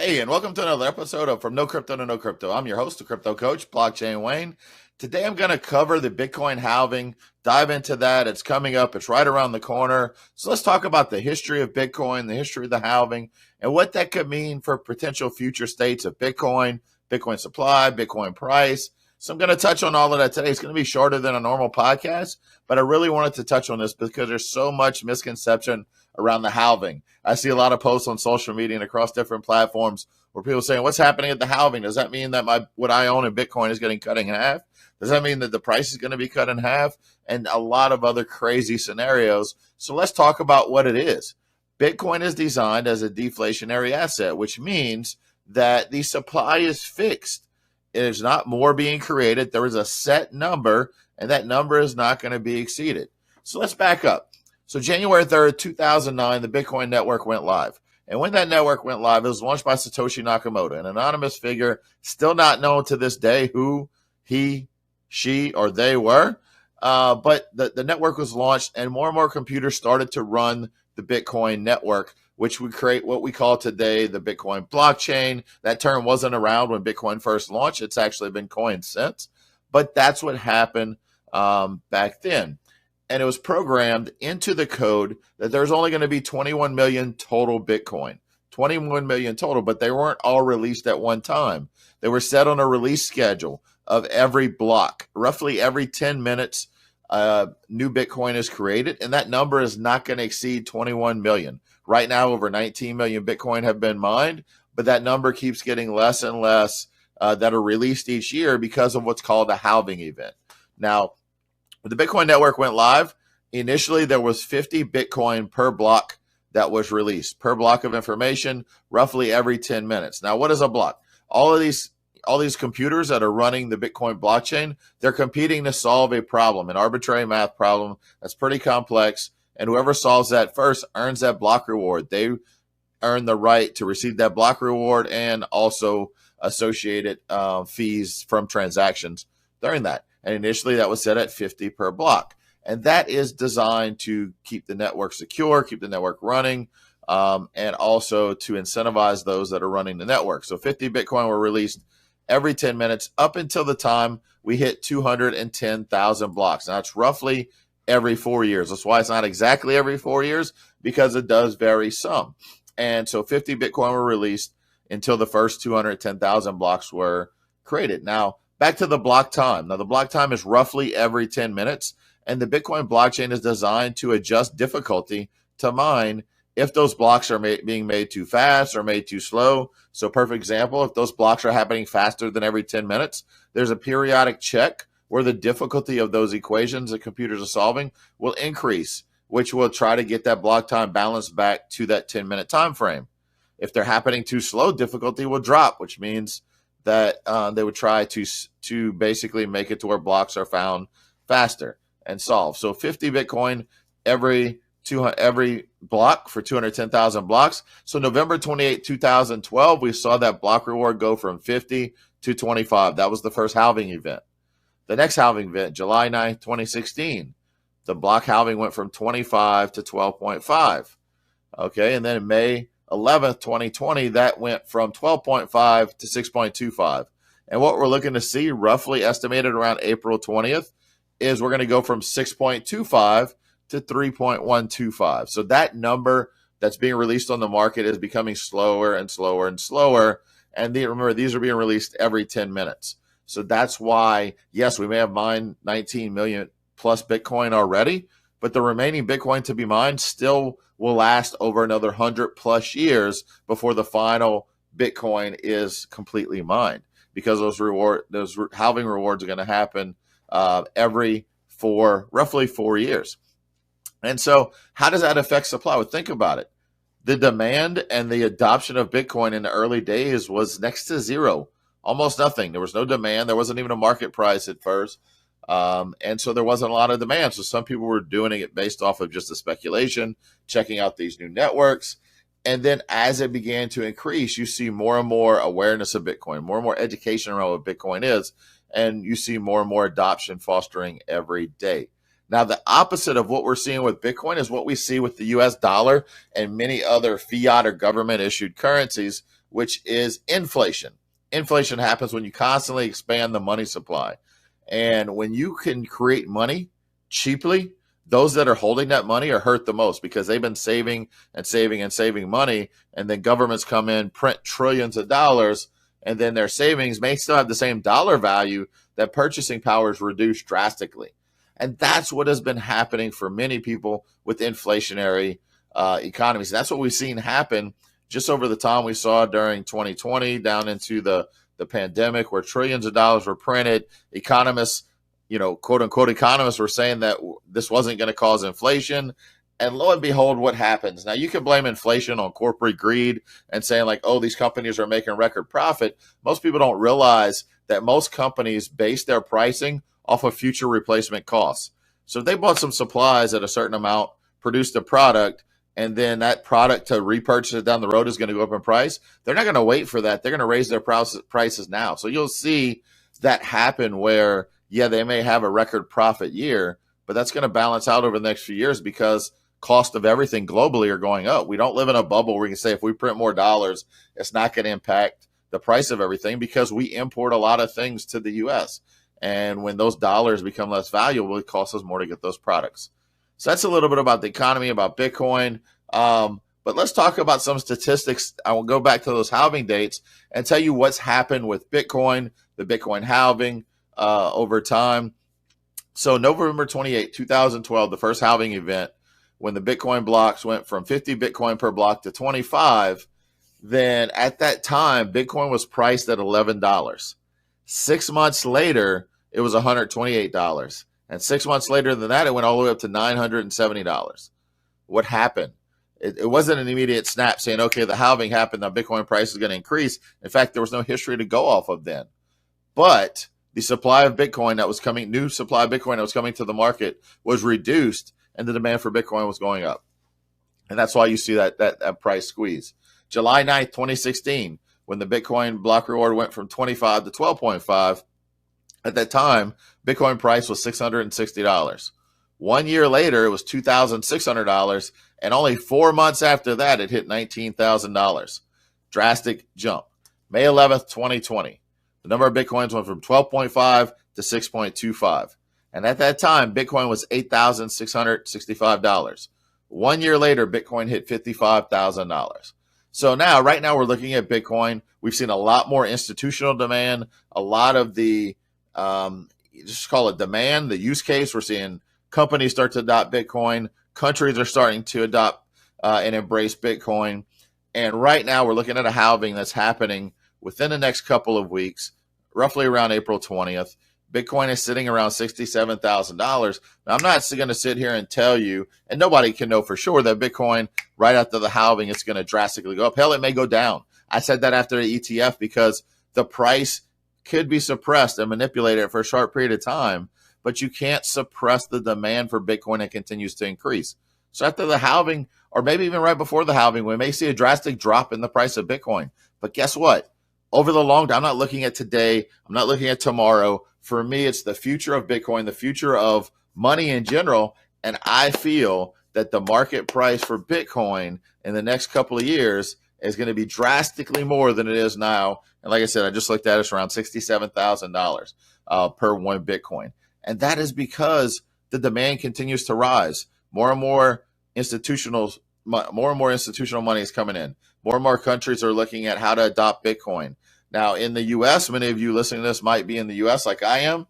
Hey, and welcome to another episode of From No Crypto to No Crypto. I'm your host, the Crypto Coach, Blockchain Wayne. Today I'm going to cover the Bitcoin halving, dive into that. It's coming up. It's right around the corner. So let's talk about the history of Bitcoin, the history of the halving, and what that could mean for potential future states of Bitcoin, Bitcoin supply, Bitcoin price. So I'm going to touch on all of that today. It's going to be shorter than a normal podcast, but I really wanted to touch on this because there's so much misconception around the halving. I see a lot of posts on social media and across different platforms where people are saying, what's happening at the halving? Does that mean that what I own in Bitcoin is getting cut in half? Does that mean that the price is going to be cut in half? And a lot of other crazy scenarios. So let's talk about what it is. Bitcoin is designed as a deflationary asset, which means that the supply is fixed. It is not more being created. There is a set number, and that number is not going to be exceeded. So let's back up. So January 3rd, 2009, the Bitcoin network went live. And when that network went live, it was launched by Satoshi Nakamoto, an anonymous figure, still not known to this day who he, she, or they were. But the network was launched, and more computers started to run the Bitcoin network, which would create what we call today the Bitcoin blockchain. That term wasn't around when Bitcoin first launched. It's actually been coined since. But that's what happened back then. And it was programmed into the code that there's only going to be 21 million total Bitcoin, 21 million total, but they weren't all released at one time. They were set on a release schedule of every block. Roughly every 10 minutes, new Bitcoin is created, and that number is not going to exceed 21 million. Right now, over 19 million Bitcoin have been mined, but that number keeps getting less and less that are released each year because of what's called a halving event. Now, when the Bitcoin network went live, initially there was 50 Bitcoin per block that was released, per block of information, roughly every 10 minutes. Now, what is a block? All these computers that are running the Bitcoin blockchain, they're competing to solve a problem, an arbitrary math problem that's pretty complex, and whoever solves that first earns that block reward. They earn the right to receive that block reward and also associated fees from transactions during that. And initially that was set at 50 per block. And that is designed to keep the network secure, keep the network running, and also to incentivize those that are running the network. So 50 Bitcoin were released every 10 minutes up until the time we hit 210,000 blocks. Now, that's roughly every 4 years. That's why it's not exactly every 4 years, because it does vary some. And so 50 Bitcoin were released until the first 210,000 blocks were created. Now, back to the block time. Now, the block time is roughly every 10 minutes, and the Bitcoin blockchain is designed to adjust difficulty to mine if those blocks are being made too fast or made too slow. So, perfect example, if those blocks are happening faster than every 10 minutes, there's a periodic check where the difficulty of those equations that computers are solving will increase, which will try to get that block time balanced back to that 10-minute time frame. If they're happening too slow, difficulty will drop, which means that they would try to basically make it to where blocks are found faster and solved. So 50 Bitcoin every block for 210,000 blocks. So November 28, 2012, we saw that block reward go from 50 to 25. That was the first halving event. The next halving event, July 9th, 2016, the block halving went from 25 to 12.5. Okay, and then in May 11th, 2020, that went from 12.5 to 6.25. And what we're looking to see, roughly estimated around April 20th, is we're going to go from 6.25 to 3.125. So that number that's being released on the market is becoming slower and slower and slower. And remember, these are being released every 10 minutes. So that's why, yes, we may have mined 19 million plus Bitcoin already, but the remaining Bitcoin to be mined still will last over another 100 plus years before the final Bitcoin is completely mined, because those halving rewards are going to happen every roughly 4 years. And so how does that affect supply? Well, think about it. The demand and the adoption of Bitcoin in the early days was next to zero, almost nothing. There was no demand. There wasn't even a market price at first. And so there wasn't a lot of demand. So some people were doing it based off of just the speculation, checking out these new networks. And then as it began to increase, you see more and more awareness of Bitcoin, more and more education around what Bitcoin is. And you see more and more adoption fostering every day. Now, the opposite of what we're seeing with Bitcoin is what we see with the US dollar and many other fiat or government issued currencies which is inflation. Inflation happens when you constantly expand the money supply. And when you can create money cheaply, those that are holding that money are hurt the most because they've been saving and saving and saving money. And then governments come in, print trillions of dollars, and then their savings may still have the same dollar value. That purchasing power is reduced drastically. And that's what has been happening for many people with inflationary economies. That's what we've seen happen just over the time we saw during 2020 down into the pandemic, where trillions of dollars were printed. Economists, quote unquote economists, were saying that this wasn't going to cause inflation. And lo and behold, what happens? Now, you can blame inflation on corporate greed and saying like, oh, these companies are making record profit. Most people don't realize that most companies base their pricing off of future replacement costs. So if they bought some supplies at a certain amount, produced a product, and then that product to repurchase it down the road is going to go up in price, they're not going to wait for that. They're going to raise their prices now. So you'll see that happen where, yeah, they may have a record profit year, but that's going to balance out over the next few years because cost of everything globally are going up. We don't live in a bubble where we can say if we print more dollars, it's not going to impact the price of everything because we import a lot of things to the U.S. And when those dollars become less valuable, it costs us more to get those products. So that's a little bit about the economy, about Bitcoin. But let's talk about some statistics. I will go back to those halving dates and tell you what's happened with Bitcoin, the Bitcoin halving over time. So November 28, 2012, the first halving event, when the Bitcoin blocks went from 50 Bitcoin per block to 25, then at that time, Bitcoin was priced at $11. 6 months later, it was $128. And 6 months later than that, it went all the way up to $970. What happened? It wasn't an immediate snap saying, okay, the halving happened, the Bitcoin price is going to increase. In fact, there was no history to go off of then. But the supply of Bitcoin that was coming, new supply of Bitcoin that was coming to the market was reduced, and the demand for Bitcoin was going up. And that's why you see that price squeeze. July 9th, 2016, when the Bitcoin block reward went from 25 to 12.5, at that time, Bitcoin price was $660. 1 year later, it was $2,600. And only 4 months after that, it hit $19,000. Drastic jump. May 11th, 2020, the number of Bitcoins went from 12.5 to 6.25. And at that time, Bitcoin was $8,665. 1 year later, Bitcoin hit $55,000. So now, right now, we're looking at Bitcoin. We've seen a lot more institutional demand, a lot of the, just call it demand, the use case. We're seeing companies start to adopt Bitcoin. Countries are starting to adopt and embrace Bitcoin. And right now, we're looking at a halving that's happening within the next couple of weeks, roughly around April 20th. Bitcoin is sitting around $67,000. Now, I'm not going to sit here and tell you, and nobody can know for sure, that Bitcoin, right after the halving, it's going to drastically go up. Hell, it may go down. I said that after the ETF because the price could be suppressed and manipulated for a short period of time, but you can't suppress the demand for Bitcoin that continues to increase. So after the halving, or maybe even right before the halving, we may see a drastic drop in the price of Bitcoin. But guess what? Over the long term, I'm not looking at today. I'm not looking at tomorrow. For me, it's the future of Bitcoin, the future of money in general. And I feel that the market price for Bitcoin in the next couple of years is going to be drastically more than it is now. And like I said, I just looked at it, it's around $67,000 per one Bitcoin. And that is because the demand continues to rise. More and more institutional money is coming in. More and more countries are looking at how to adopt Bitcoin. Now, in the U.S., many of you listening to this might be in the U.S. like I am,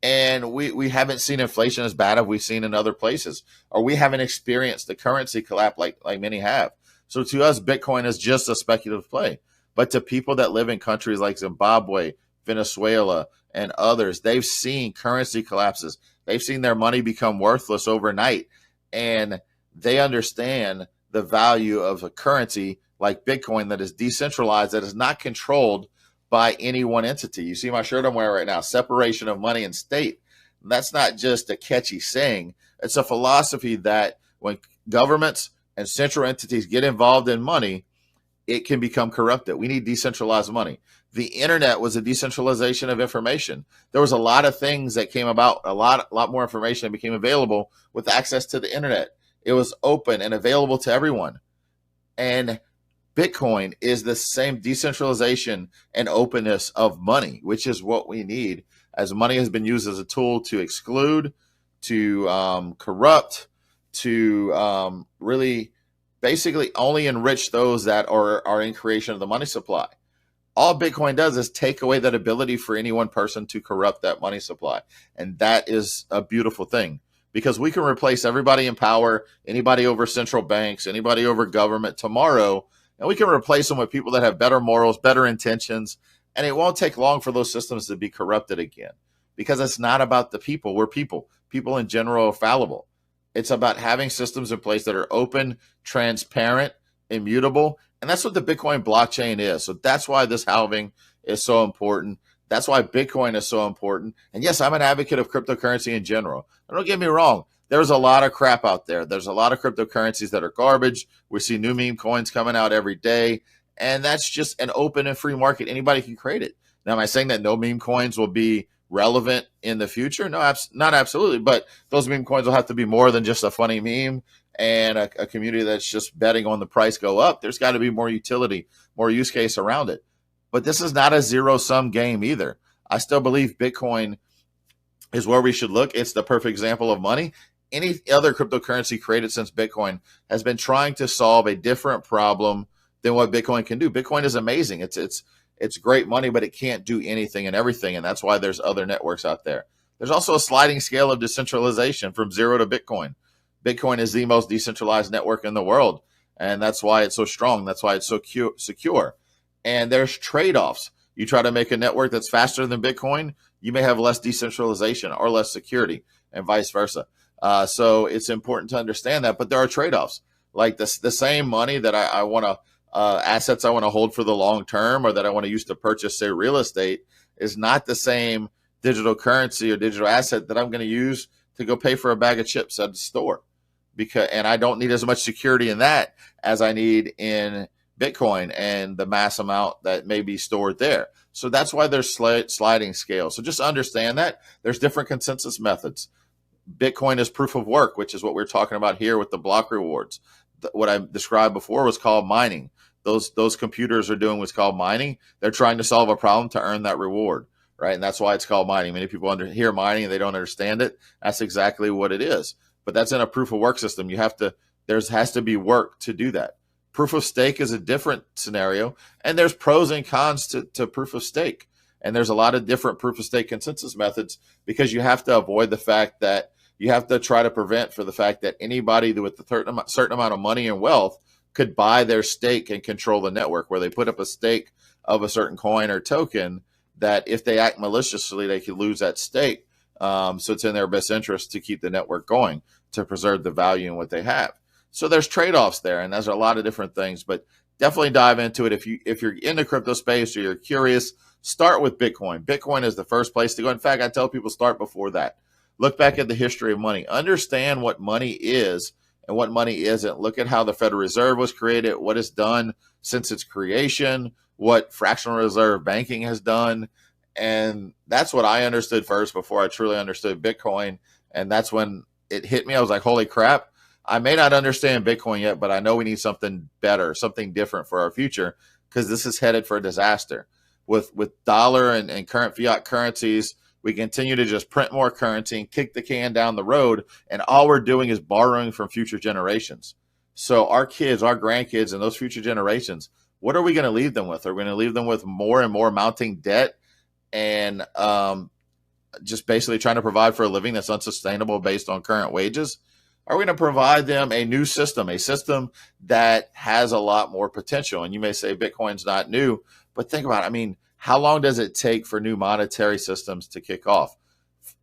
and we haven't seen inflation as bad as we've seen in other places, or we haven't experienced the currency collapse like many have. So to us, Bitcoin is just a speculative play. But to people that live in countries like Zimbabwe, Venezuela, and others, they've seen currency collapses. They've seen their money become worthless overnight, and they understand the value of a currency like Bitcoin that is decentralized, that is not controlled by any one entity. You see my shirt I'm wearing right now, separation of money and state. And that's not just a catchy saying. It's a philosophy that when governments and central entities get involved in money, it can become corrupted. We need decentralized money. The internet was a decentralization of information. There was a lot of things that came about, a lot more information that became available with access to the internet. It was open and available to everyone. And Bitcoin is the same decentralization and openness of money, which is what we need, as money has been used as a tool to exclude, to corrupt, to really basically only enrich those that are in creation of the money supply. All Bitcoin does is take away that ability for any one person to corrupt that money supply. And that is a beautiful thing, because we can replace everybody in power, anybody over central banks, anybody over government tomorrow, and we can replace them with people that have better morals, better intentions. And it won't take long for those systems to be corrupted again, because it's not about the people. We're people. People in general are fallible. It's about having systems in place that are open, transparent, immutable. And that's what the Bitcoin blockchain is. So that's why this halving is so important. That's why Bitcoin is so important. And yes, I'm an advocate of cryptocurrency in general. Don't get me wrong. There's a lot of crap out there. There's a lot of cryptocurrencies that are garbage. We see new meme coins coming out every day. And that's just an open and free market. Anybody can create it. Now, am I saying that no meme coins will be relevant in the future? No, not absolutely. But those meme coins will have to be more than just a funny meme and a community that's just betting on the price go up. There's got to be more utility, more use case around it. But this is not a zero-sum game either. I still believe Bitcoin is where we should look. It's the perfect example of money. Any other cryptocurrency created since Bitcoin has been trying to solve a different problem than what Bitcoin can do. Bitcoin is amazing. It's great money, but it can't do anything and everything. And that's why there's other networks out there. There's also a sliding scale of decentralization from zero to Bitcoin. Bitcoin is the most decentralized network in the world. And that's why it's so strong. That's why it's so secure. And there's trade-offs. You try to make a network that's faster than Bitcoin, you may have less decentralization or less security, and vice versa. So it's important to understand that. But there are trade-offs. Like the same money that I want to, assets I want to hold for the long term, or that I want to use to purchase, say, real estate, is not the same digital currency or digital asset that I'm going to use to go pay for a bag of chips at the store. And I don't need as much security in that as I need in Bitcoin and the mass amount that may be stored there. So that's why there's sliding scale. So just understand that there's different consensus methods. Bitcoin is proof of work, which is what we're talking about here with the block rewards. What I described before was called mining. Those computers are doing what's called mining. They're trying to solve a problem to earn that reward, right? And that's why it's called mining. Many people hear mining and they don't understand it. That's exactly what it is. But that's in a proof of work system. There has to be work to do that. Proof of stake is a different scenario, and there's pros and cons to proof of stake. And there's a lot of different proof of stake consensus methods, because you have to avoid the fact that you have to try to prevent for the fact that anybody with a certain amount of money and wealth could buy their stake and control the network, where they put up a stake of a certain coin or token that if they act maliciously, they could lose that stake. So it's in their best interest to keep the network going, to preserve the value in what they have. So there's trade-offs there, and there's a lot of different things, but definitely dive into it. If you're in the crypto space or you're curious, start with Bitcoin. Bitcoin is the first place to go. In fact, I tell people start before that. Look back at the history of money. Understand what money is and what money isn't. Look at how the Federal Reserve was created, what it's done since its creation, what fractional reserve banking has done. And that's what I understood first before I truly understood Bitcoin. And that's when it hit me. I was like, holy crap. I may not understand Bitcoin yet, but I know we need something better, something different for our future, because this is headed for a disaster. With dollar and current fiat currencies, we continue to just print more currency and kick the can down the road, and all we're doing is borrowing from future generations. So our kids, our grandkids, and those future generations, what are we going to leave them with? Are we going to leave them with more and more mounting debt and just basically trying to provide for a living that's unsustainable based on current wages? Are we going to provide them a new system, a system that has a lot more potential? And you may say Bitcoin's not new, but think about it. I mean, how long does it take for new monetary systems to kick off?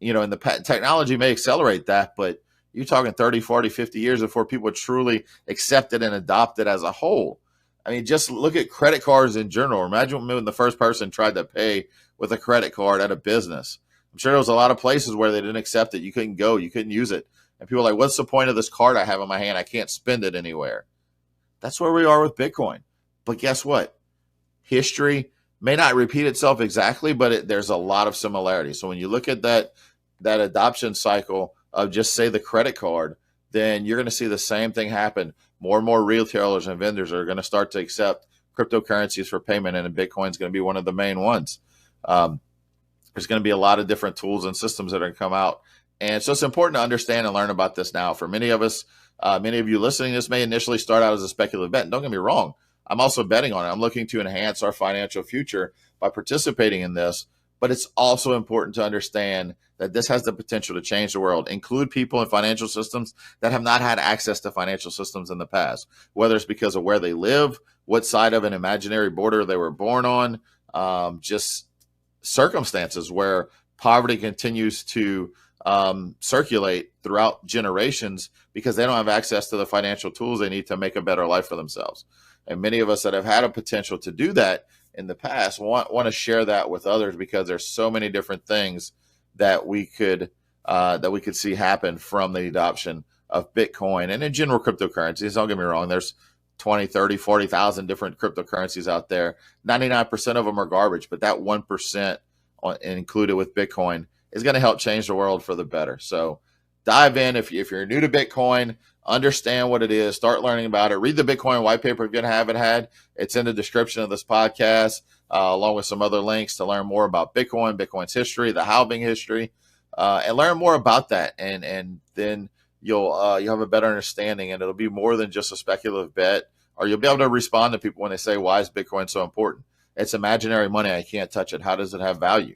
And the technology may accelerate that, but you're talking 30, 40, 50 years before people trully accept it and adopt it as a whole. I mean, just look at credit cards in general. Imagine when the first person tried to pay with a credit card at a business. I'm sure there was a lot of places where they didn't accept it. You couldn't go, you couldn't use it. And people are like, what's the point of this card I have in my hand? I can't spend it anywhere. That's where we are with Bitcoin. But guess what? History may not repeat itself exactly, but there's a lot of similarities. So when you look at that adoption cycle of just, say, the credit card, then you're going to see the same thing happen. more and more retailers and vendors are going to start to accept cryptocurrencies for payment, and Bitcoin is going to be one of the main ones. There's going to be a lot of different tools and systems that are going to come out. And so it's important to understand and learn about this now. For many of us, many of you listening, this may initially start out as a speculative bet. And don't get me wrong, I'm also betting on it. I'm looking to enhance our financial future by participating in this. But it's also important to understand that this has the potential to change the world, include people in financial systems that have not had access to financial systems in the past, whether it's because of where they live, what side of an imaginary border they were born on, just circumstances where poverty continues to circulate throughout generations because they don't have access to the financial tools they need to make a better life for themselves. And many of us that have had a potential to do that in the past want to share that with others, because there's so many different things that we could see happen from the adoption of Bitcoin and in general cryptocurrencies. Don't get me wrong, there's 20, 30, 40,000 different cryptocurrencies out there. 99% of them are garbage, but that 1% included with Bitcoin is going to help change the world for the better. So dive in. If you're new to Bitcoin, understand what it is, start learning about it. Read the Bitcoin white paper if you haven't had. It's in the description of this podcast, along with some other links to learn more about Bitcoin, Bitcoin's history, the halving history, and learn more about that. And then you'll have a better understanding, and it'll be more than just a speculative bet, or you'll be able to respond to people when they say, why is Bitcoin so important? It's imaginary money. I can't touch it. How does it have value?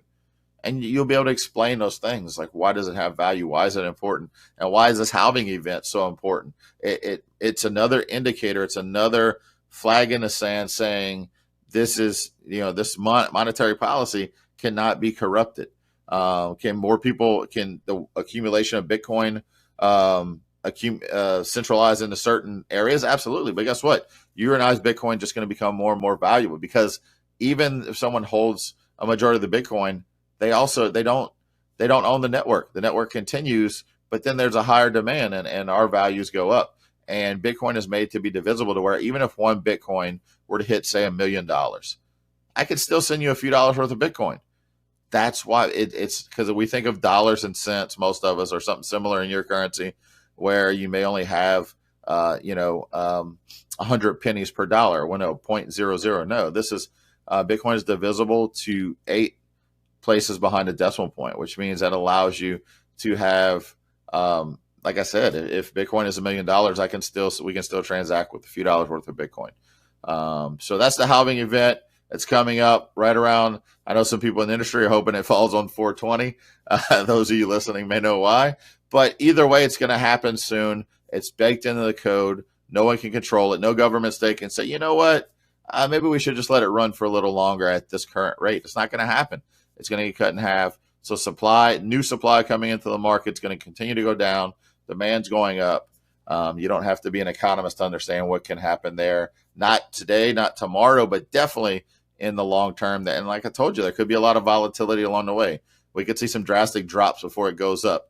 And you'll be able to explain those things, like why does it have value? Why is it important? And why is this halving event so important? It's another indicator. It's another flag in the sand saying this is, this monetary policy cannot be corrupted. Can the accumulation of Bitcoin centralize into certain areas? Absolutely. But guess what? You and I's Bitcoin just going to become more and more valuable, because even if someone holds a majority of the Bitcoin, they don't own the network. The network continues, but then there's a higher demand, and our values go up. And Bitcoin is made to be divisible to where even if one Bitcoin were to hit, say, $1 million, I could still send you a few dollars worth of Bitcoin. That's why it's because we think of dollars and cents, most of us, or something similar in your currency, where you may only have 100 pennies per dollar. Well, no, 0.00. No, this is Bitcoin is divisible to 8 places behind a decimal point, which means that allows you to have, like I said, if Bitcoin is $1 million, we can still transact with a few dollars worth of Bitcoin. So that's the halving event. It's coming up right around. I know some people in the industry are hoping it falls on 420. Those of you listening may know why, but either way, it's going to happen soon. It's baked into the code. No one can control it. No government state can say, you know what, maybe we should just let it run for a little longer at this current rate. It's not going to happen. It's going to get cut in half. So new supply coming into the market is going to continue to go down. Demand's going up. You don't have to be an economist to understand what can happen there. Not today, not tomorrow, but definitely in the long term. And like I told you, there could be a lot of volatility along the way. We could see some drastic drops before it goes up.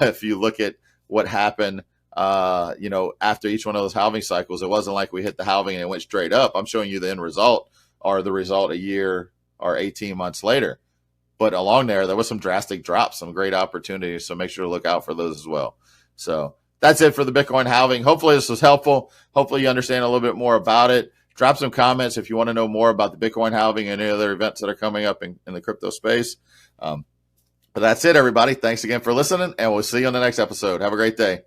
If you look at what happened, after each one of those halving cycles, it wasn't like we hit the halving and it went straight up. I'm showing you the end result, or the result a year or 18 months later. But along there was some drastic drops, some great opportunities. So make sure to look out for those as well. So that's it for the Bitcoin halving. Hopefully this was helpful. Hopefully you understand a little bit more about it. Drop some comments if you want to know more about the Bitcoin halving and any other events that are coming up in the crypto space. But that's it, everybody. Thanks again for listening, and we'll see you on the next episode. Have a great day.